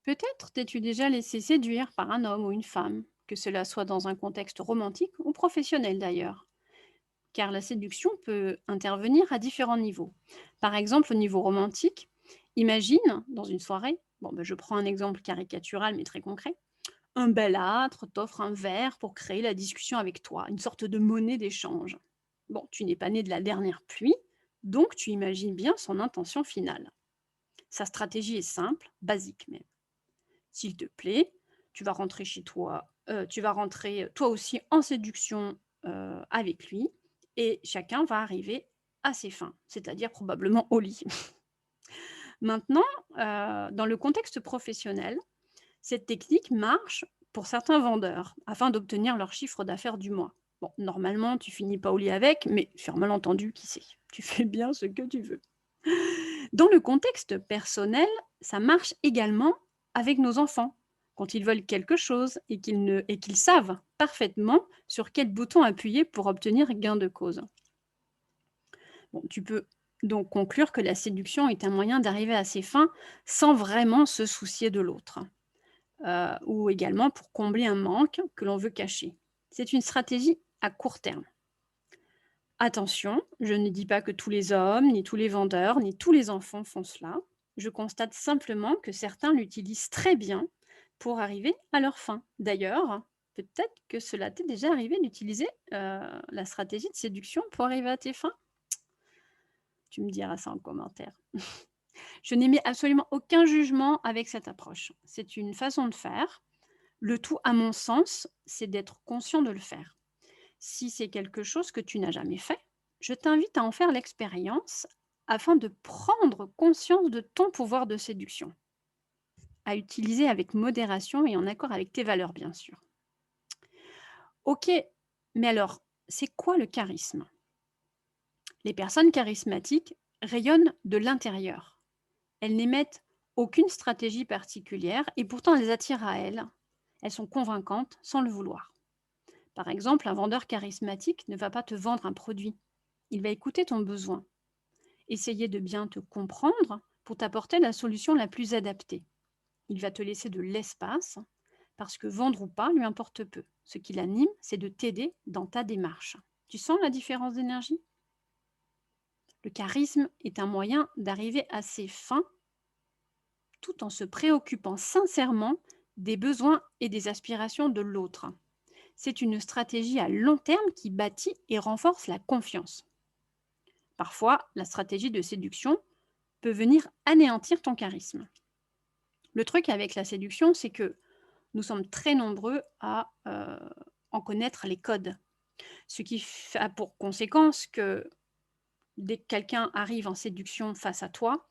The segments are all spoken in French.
Peut-être t'es-tu déjà laissé séduire par un homme ou une femme, que cela soit dans un contexte romantique ou professionnel d'ailleurs, car la séduction peut intervenir à différents niveaux. Par exemple, au niveau romantique, imagine, dans une soirée, bon, ben, je prends un exemple caricatural mais très concret, un bel âtre t'offre un verre pour créer la discussion avec toi, une sorte de monnaie d'échange. Bon, tu n'es pas né de la dernière pluie, donc tu imagines bien son intention finale. Sa stratégie est simple, basique même. S'il te plaît, tu vas rentrer chez toi, tu vas rentrer, toi aussi en séduction, avec lui et chacun va arriver à ses fins, c'est-à-dire probablement au lit. Maintenant, dans le contexte professionnel, cette technique marche pour certains vendeurs afin d'obtenir leur chiffre d'affaires du mois. Bon, normalement, tu finis pas au lit avec, mais sur un malentendu, qui sait? Tu fais bien ce que tu veux. Dans le contexte personnel, ça marche également avec nos enfants. Quand ils veulent quelque chose et qu'ils savent parfaitement sur quel bouton appuyer pour obtenir gain de cause. Bon, tu peux donc conclure que la séduction est un moyen d'arriver à ses fins sans vraiment se soucier de l'autre, ou également pour combler un manque que l'on veut cacher. C'est une stratégie à court terme. Attention, je ne dis pas que tous les hommes, ni tous les vendeurs, ni tous les enfants font cela. Je constate simplement que certains l'utilisent très bien pour arriver à leur fin. D'ailleurs, peut-être que cela t'est déjà arrivé d'utiliser la stratégie de séduction pour arriver à tes fins. Tu me diras ça en commentaire. Je n'émets absolument aucun jugement avec cette approche. C'est une façon de faire. Le tout, à mon sens, c'est d'être conscient de le faire. Si c'est quelque chose que tu n'as jamais fait, je t'invite à en faire l'expérience afin de prendre conscience de ton pouvoir de séduction, à utiliser avec modération et en accord avec tes valeurs, bien sûr. Ok, mais alors, c'est quoi le charisme? Les personnes charismatiques rayonnent de l'intérieur. Elles n'émettent aucune stratégie particulière et pourtant elles attirent à elles. Elles sont convaincantes sans le vouloir. Par exemple, un vendeur charismatique ne va pas te vendre un produit. Il va écouter ton besoin, essayer de bien te comprendre pour t'apporter la solution la plus adaptée. Il va te laisser de l'espace parce que vendre ou pas lui importe peu. Ce qui l'anime, c'est de t'aider dans ta démarche. Tu sens la différence d'énergie? Le charisme est un moyen d'arriver à ses fins tout en se préoccupant sincèrement des besoins et des aspirations de l'autre. C'est une stratégie à long terme qui bâtit et renforce la confiance. Parfois, la stratégie de séduction peut venir anéantir ton charisme. Le truc avec la séduction, c'est que nous sommes très nombreux à en connaître les codes. Ce qui a pour conséquence que dès que quelqu'un arrive en séduction face à toi,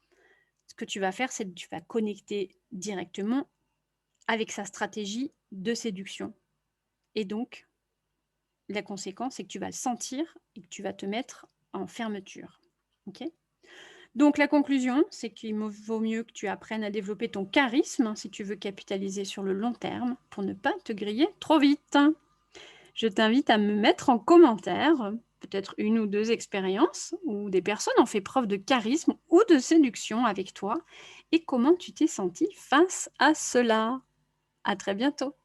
ce que tu vas faire, c'est que tu vas connecter directement avec sa stratégie de séduction. Et donc, la conséquence, c'est que tu vas le sentir et que tu vas te mettre en fermeture. Ok? Donc la conclusion, c'est qu'il vaut mieux que tu apprennes à développer ton charisme hein, si tu veux capitaliser sur le long terme pour ne pas te griller trop vite. Je t'invite à me mettre en commentaire peut-être une ou deux expériences où des personnes ont fait preuve de charisme ou de séduction avec toi et comment tu t'es senti face à cela. À très bientôt.